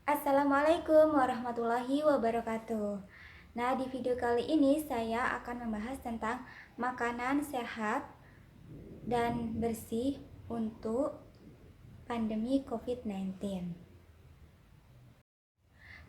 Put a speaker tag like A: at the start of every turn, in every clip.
A: Assalamualaikum warahmatullahi wabarakatuh. Nah, di video kali ini saya akan membahas tentang makanan sehat dan bersih untuk pandemi COVID-19.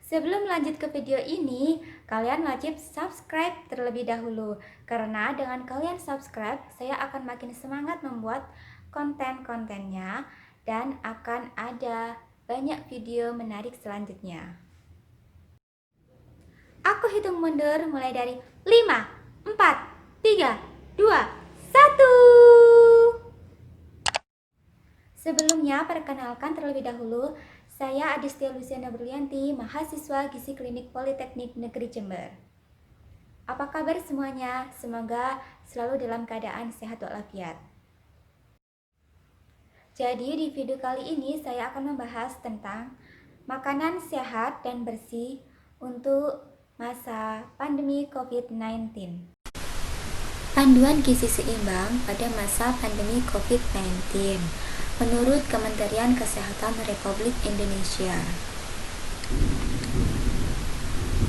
A: Sebelum lanjut ke video ini, kalian wajib subscribe terlebih dahulu. Karena dengan kalian subscribe, saya akan makin semangat membuat konten-kontennya dan akan ada banyak video menarik selanjutnya. Aku hitung mundur mulai dari 5, 4, 3, 2, 1. Sebelumnya, perkenalkan terlebih dahulu, saya Adistia Luciana Berlianti, mahasiswa Gizi Klinik Politeknik Negeri Jember. Apa kabar semuanya? Semoga selalu dalam keadaan sehat walafiat. Jadi di video kali ini saya akan membahas tentang makanan sehat dan bersih untuk masa pandemi COVID-19. Panduan gizi seimbang pada masa pandemi COVID-19 menurut Kementerian Kesehatan Republik Indonesia.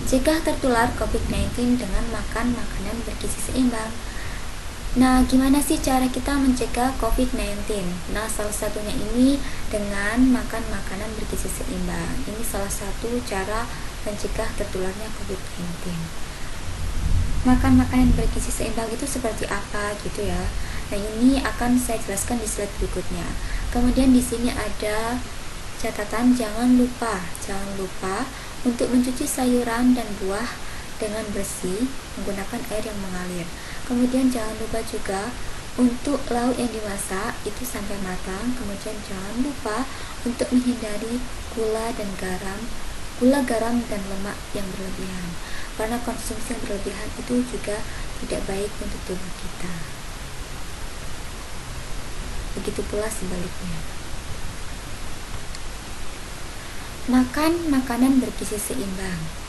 A: Cegah tertular COVID-19 dengan makan makanan bergizi seimbang. Nah, gimana sih cara kita mencegah COVID-19? Nah, salah satunya ini dengan makan makanan bergizi seimbang. Ini salah satu cara mencegah tertularnya COVID-19. Makan makanan bergizi seimbang itu seperti apa gitu ya. Nah, ini akan saya jelaskan di slide berikutnya. Kemudian di sini ada catatan jangan lupa untuk mencuci sayuran dan buah dengan bersih menggunakan air yang mengalir. Kemudian jangan lupa juga untuk lauk yang dimasak itu sampai matang. Kemudian jangan lupa untuk menghindari gula, garam dan lemak yang berlebihan. Karena konsumsi yang berlebihan itu juga tidak baik untuk tubuh kita. Begitu pula sebaliknya. Makan makanan bergizi seimbang.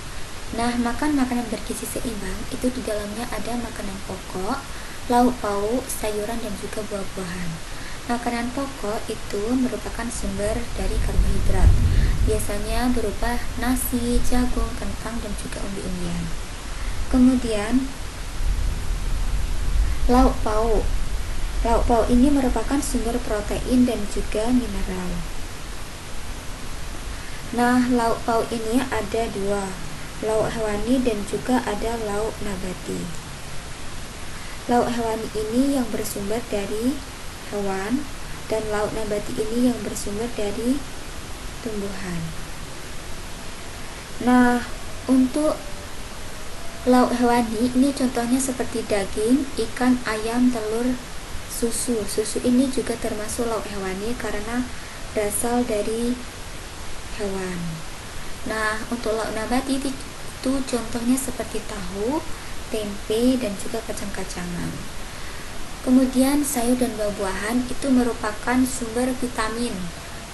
A: Nah, makan makanan bergizi seimbang itu di dalamnya ada makanan pokok, lauk pauk, sayuran dan juga buah-buahan. Makanan pokok itu merupakan sumber dari karbohidrat. Biasanya berupa nasi, jagung, kentang dan juga umbi-umbian. Kemudian lauk pauk. Lauk pauk ini merupakan sumber protein dan juga mineral. Nah, lauk pauk ini ada dua, lauk hewani dan juga ada lauk nabati. Lauk hewani ini yang bersumber dari hewan dan lauk nabati ini yang bersumber dari tumbuhan. Nah, untuk lauk hewani ini contohnya seperti daging, ikan, ayam, telur, susu. Susu ini juga termasuk lauk hewani karena berasal dari hewan. Nah, untuk lauk nabati itu contohnya seperti tahu, tempe, dan juga kacang-kacangan. Kemudian sayur dan buah-buahan itu merupakan sumber vitamin,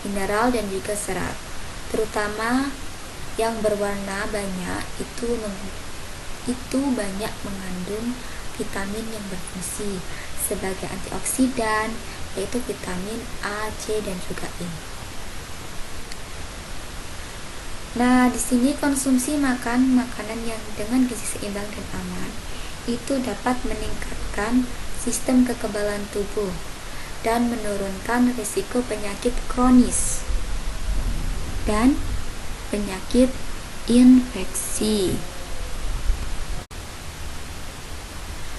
A: mineral, dan juga serat. Terutama yang berwarna banyak itu banyak mengandung vitamin yang berfungsi sebagai antioksidan, yaitu vitamin A, C, dan juga E. Nah, di sini konsumsi makan makanan yang dengan gizi seimbang dan aman itu dapat meningkatkan sistem kekebalan tubuh dan menurunkan risiko penyakit kronis dan penyakit infeksi.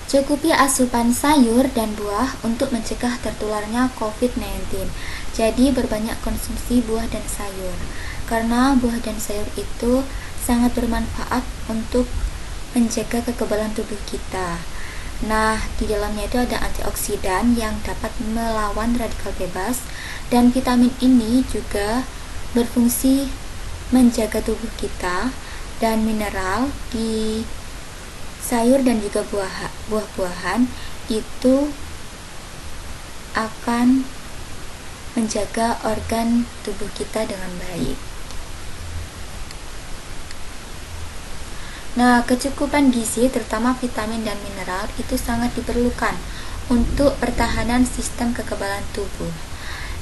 A: Cukupi asupan sayur dan buah untuk mencegah tertularnya COVID-19. Jadi berbanyak konsumsi buah dan sayur. Karena buah dan sayur itu sangat bermanfaat untuk menjaga kekebalan tubuh kita. Nah, di dalamnya itu ada antioksidan yang dapat melawan radikal bebas dan vitamin ini juga berfungsi menjaga tubuh kita, dan mineral di sayur dan juga buah-buahan itu akan menjaga organ tubuh kita dengan baik. Nah, kecukupan gizi terutama vitamin dan mineral itu sangat diperlukan untuk pertahanan sistem kekebalan tubuh.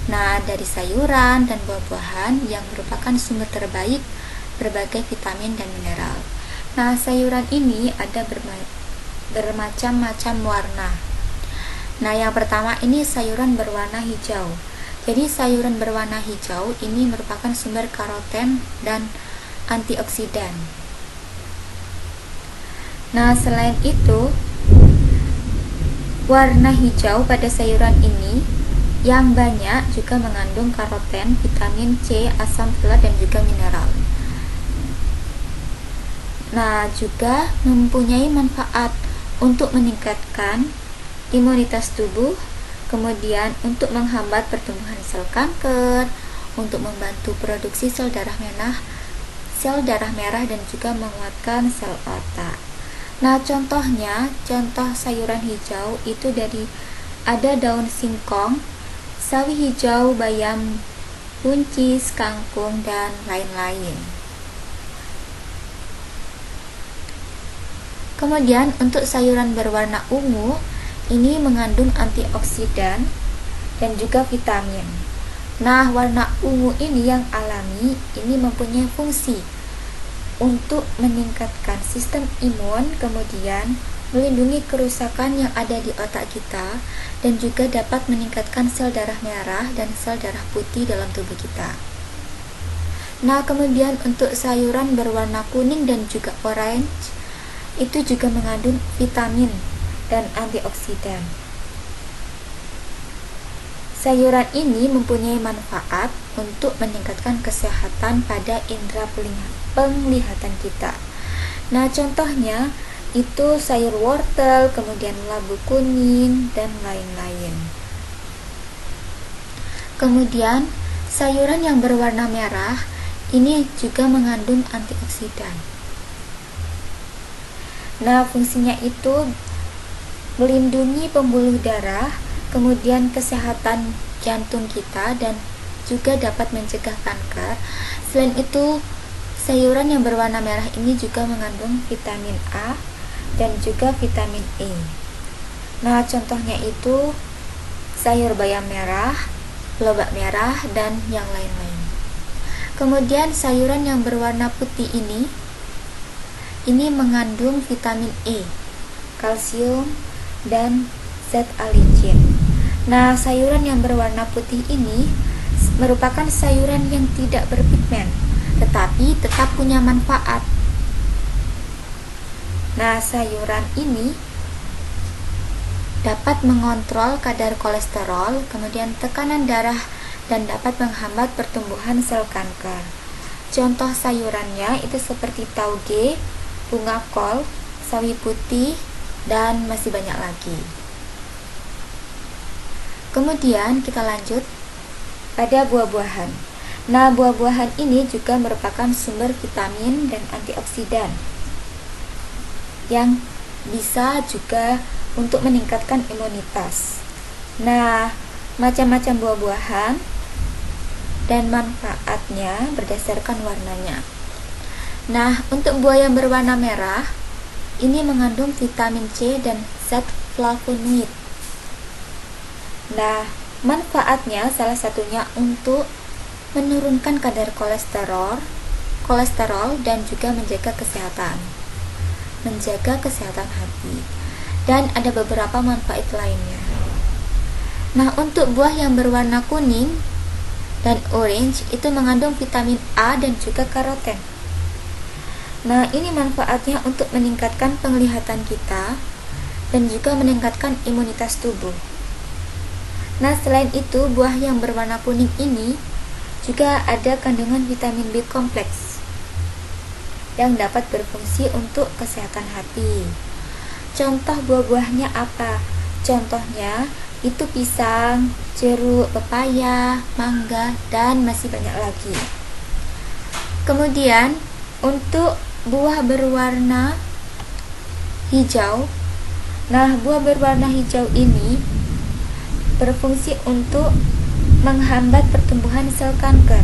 A: Nah, dari sayuran dan buah-buahan yang merupakan sumber terbaik berbagai vitamin dan mineral. Nah, sayuran ini ada bermacam-macam warna. Nah, yang pertama ini sayuran berwarna hijau. Jadi sayuran berwarna hijau ini merupakan sumber karoten dan antioksidan. Nah, selain itu, warna hijau pada sayuran ini yang banyak juga mengandung karoten, vitamin C, asam folat, dan juga mineral. Nah, juga mempunyai manfaat untuk meningkatkan imunitas tubuh, kemudian untuk menghambat pertumbuhan sel kanker, untuk membantu produksi sel darah merah dan juga menguatkan sel otak. Nah, contoh sayuran hijau itu ada daun singkong, sawi hijau, bayam, buncis, kangkung, dan lain-lain. Kemudian untuk sayuran berwarna ungu, ini mengandung antioksidan dan juga vitamin. Nah, warna ungu ini yang alami ini mempunyai fungsi untuk meningkatkan sistem imun, kemudian melindungi kerusakan yang ada di otak kita, dan juga dapat meningkatkan sel darah merah dan sel darah putih dalam tubuh kita. Nah, kemudian untuk sayuran berwarna kuning dan juga orange, itu juga mengandung vitamin dan antioksidan. Sayuran ini mempunyai manfaat untuk meningkatkan kesehatan pada indera penglihatan kita. Nah, contohnya itu sayur wortel, kemudian labu kuning, dan lain-lain. Kemudian sayuran yang berwarna merah ini juga mengandung antioksidan. Nah, fungsinya itu melindungi pembuluh darah, kemudian kesehatan jantung kita, dan juga dapat mencegah kanker. Selain itu, sayuran yang berwarna merah ini juga mengandung vitamin A dan juga vitamin E. Nah, contohnya itu sayur bayam merah, lobak merah, dan yang lain-lain. Kemudian sayuran yang berwarna putih ini mengandung vitamin E, kalsium, dan zat alicin. Nah, sayuran yang berwarna putih ini merupakan sayuran yang tidak berpigmen, tetapi tetap punya manfaat. Nah, sayuran ini dapat mengontrol kadar kolesterol, kemudian tekanan darah, dan dapat menghambat pertumbuhan sel kanker. Contoh sayurannya itu seperti tauge, bunga kol, sawi putih, dan masih banyak lagi. Kemudian kita lanjut pada buah-buahan. Nah, buah-buahan ini juga merupakan sumber vitamin dan antioksidan yang bisa juga untuk meningkatkan imunitas. Nah, macam-macam buah-buahan dan manfaatnya berdasarkan warnanya. Nah, untuk buah yang berwarna merah ini mengandung vitamin C dan zat flavonoid. Nah, manfaatnya salah satunya untuk menurunkan kadar kolesterol dan juga menjaga kesehatan hati. Dan ada beberapa manfaat lainnya. Nah, untuk buah yang berwarna kuning dan orange itu mengandung vitamin A dan juga karoten. Nah, ini manfaatnya untuk meningkatkan penglihatan kita dan juga meningkatkan imunitas tubuh. Nah, selain itu, buah yang berwarna kuning ini juga ada kandungan vitamin B kompleks yang dapat berfungsi untuk kesehatan hati. Contoh buah-buahnya apa? Contohnya itu pisang, jeruk, pepaya, mangga, dan masih banyak lagi. Kemudian, untuk buah berwarna hijau, nah, buah berwarna hijau ini berfungsi untuk menghambat pertumbuhan sel kanker.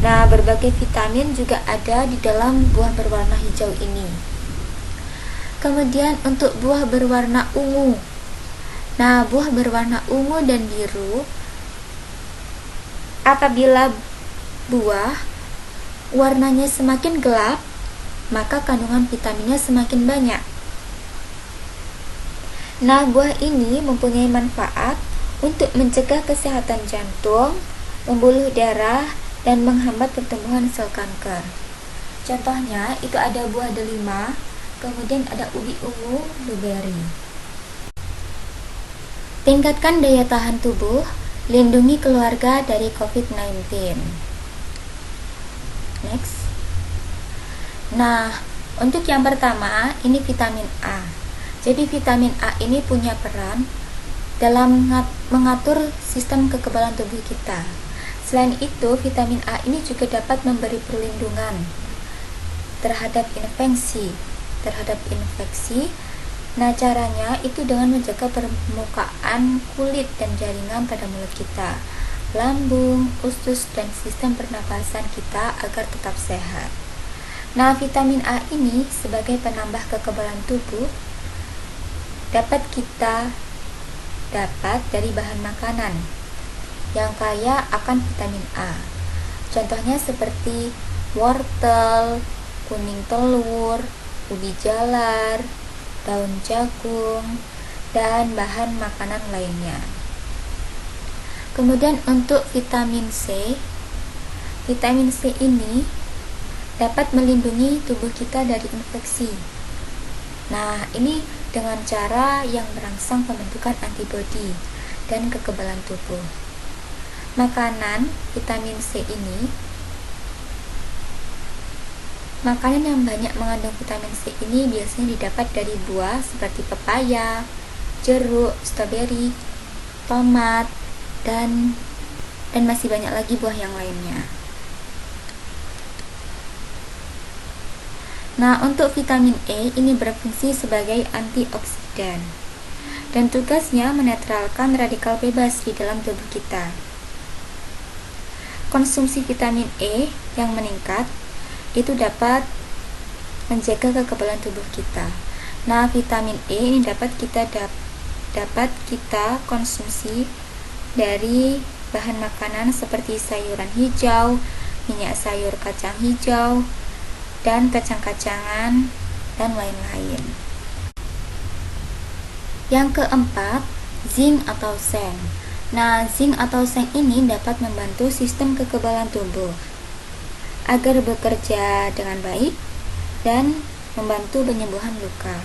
A: Nah, berbagai vitamin juga ada di dalam buah berwarna hijau ini. Kemudian untuk buah berwarna ungu. Nah, buah berwarna ungu dan biru Apabila buah warnanya semakin gelap, maka kandungan vitaminnya semakin banyak. Nah, buah ini mempunyai manfaat untuk mencegah kesehatan jantung, pembuluh darah, dan menghambat pertumbuhan sel kanker. Contohnya, itu ada buah delima, kemudian ada ubi ungu, blueberry. Tingkatkan daya tahan tubuh, lindungi keluarga dari COVID-19. Next. Nah, untuk yang pertama, ini vitamin A. Jadi vitamin A ini punya peran dalam mengatur sistem kekebalan tubuh kita. Selain itu, vitamin A ini juga dapat memberi perlindungan terhadap infeksi. Nah, caranya itu dengan menjaga permukaan kulit dan jaringan pada mulut kita, lambung, usus, dan sistem pernapasan kita agar tetap sehat. Nah, vitamin A ini sebagai penambah kekebalan tubuh dapat dari bahan makanan yang kaya akan vitamin A. Contohnya seperti wortel, kuning telur, ubi jalar, daun jagung, dan bahan makanan lainnya. Kemudian untuk vitamin C ini dapat melindungi tubuh kita dari infeksi. Nah, ini dengan cara yang merangsang pembentukan antibodi dan kekebalan tubuh. Makanan yang banyak mengandung vitamin C ini biasanya didapat dari buah seperti pepaya, jeruk, stroberi, tomat, dan masih banyak lagi buah yang lainnya. Nah, untuk vitamin E ini berfungsi sebagai antioksidan dan tugasnya menetralkan radikal bebas di dalam tubuh kita. Konsumsi vitamin E yang meningkat itu dapat menjaga kekebalan tubuh kita. Nah, vitamin E ini dapat kita konsumsi dari bahan makanan seperti sayuran hijau, minyak sayur kacang hijau, dan kacang-kacangan, dan lain-lain. Yang keempat, zinc atau seng. Nah, zinc atau seng ini dapat membantu sistem kekebalan tubuh agar bekerja dengan baik dan membantu penyembuhan luka.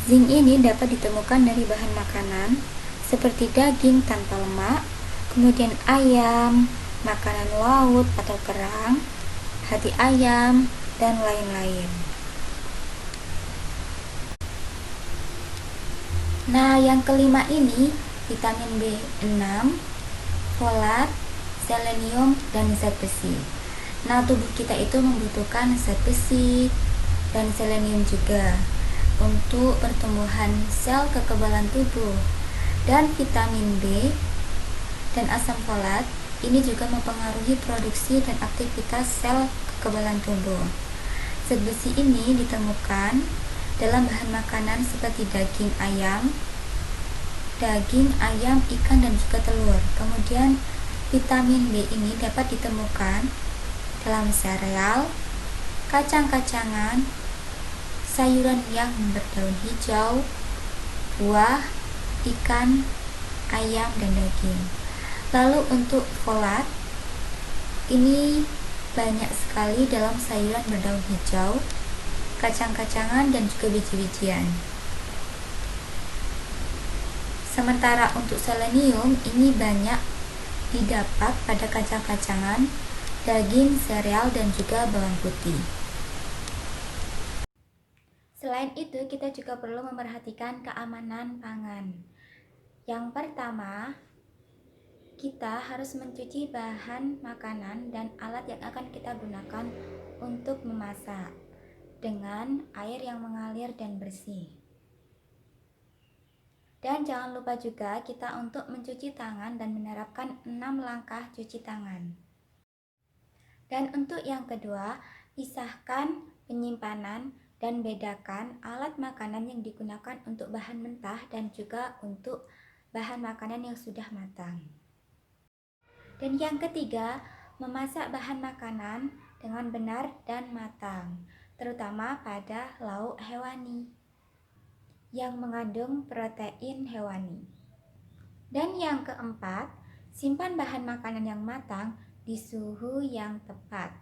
A: Zinc ini dapat ditemukan dari bahan makanan seperti daging tanpa lemak, kemudian ayam, makanan laut atau kerang, hati ayam, dan lain-lain. Nah, yang kelima ini vitamin B6, folat, selenium, dan zat besi. Nah, tubuh kita itu membutuhkan zat besi dan selenium juga untuk pertumbuhan sel kekebalan tubuh. Dan vitamin B dan asam folat ini juga mempengaruhi produksi dan aktivitas sel kekebalan tubuh. Zat besi ini ditemukan dalam bahan makanan seperti daging ayam, ikan, dan juga telur. Kemudian vitamin B ini dapat ditemukan dalam sereal, kacang-kacangan, sayuran yang berdaun hijau, buah, ikan, ayam, dan daging. Lalu untuk folat ini banyak sekali dalam sayuran berdaun hijau, kacang-kacangan, dan juga biji-bijian. Sementara untuk selenium ini banyak didapat pada kacang-kacangan, daging, sereal, dan juga bawang putih. Selain itu, kita juga perlu memperhatikan keamanan pangan. Yang pertama, kita harus mencuci bahan makanan dan alat yang akan kita gunakan untuk memasak dengan air yang mengalir dan bersih. Dan jangan lupa juga kita untuk mencuci tangan dan menerapkan 6 langkah cuci tangan. Dan untuk yang kedua, pisahkan penyimpanan dan bedakan alat makanan yang digunakan untuk bahan mentah dan juga untuk bahan makanan yang sudah matang. Dan yang ketiga, memasak bahan makanan dengan benar dan matang, terutama pada lauk hewani yang mengandung protein hewani. Dan yang keempat, simpan bahan makanan yang matang di suhu yang tepat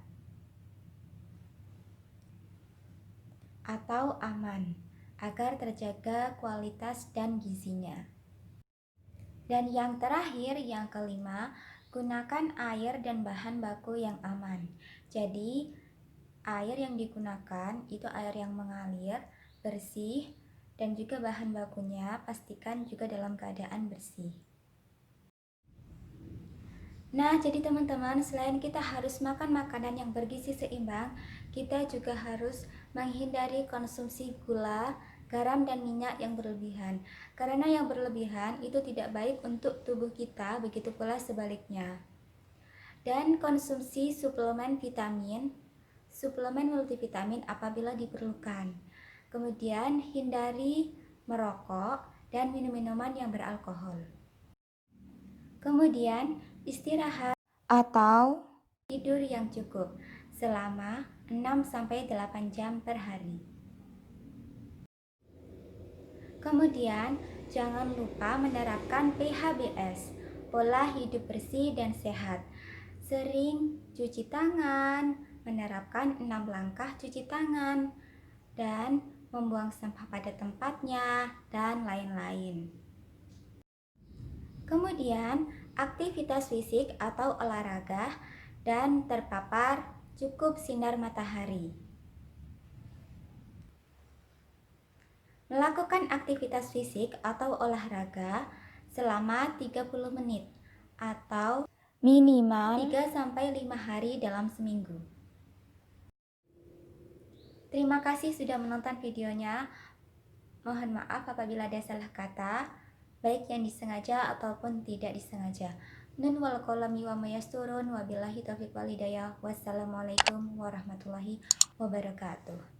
A: atau aman agar terjaga kualitas dan gizinya. Dan yang terakhir, yang kelima, gunakan air dan bahan baku yang aman. Jadi, air yang digunakan itu air yang mengalir, bersih, dan juga bahan bakunya pastikan juga dalam keadaan bersih. Nah, jadi teman-teman, selain kita harus makan makanan yang bergizi seimbang, kita juga harus menghindari konsumsi gula, garam, dan minyak yang berlebihan. Karena yang berlebihan itu tidak baik untuk tubuh kita, begitu pula sebaliknya. Dan konsumsi suplemen vitamin, suplemen multivitamin apabila diperlukan. Kemudian hindari merokok dan minum minuman yang beralkohol. Kemudian istirahat atau tidur yang cukup selama 6-8 jam per hari. Kemudian jangan lupa menerapkan PHBS, pola hidup bersih dan sehat. Sering cuci tangan, menerapkan 6 langkah cuci tangan, dan membuang sampah pada tempatnya, dan lain-lain. Kemudian, aktivitas fisik atau olahraga dan terpapar cukup sinar matahari. Melakukan aktivitas fisik atau olahraga selama 30 menit atau minimal 3-5 hari dalam seminggu. Terima kasih sudah menonton videonya. Mohon maaf apabila ada salah kata, baik yang disengaja ataupun tidak disengaja. Nun wal qalami wa mayasturun, wabillahi taufiq wal hidayah. Wassalamualaikum warahmatullahi wabarakatuh.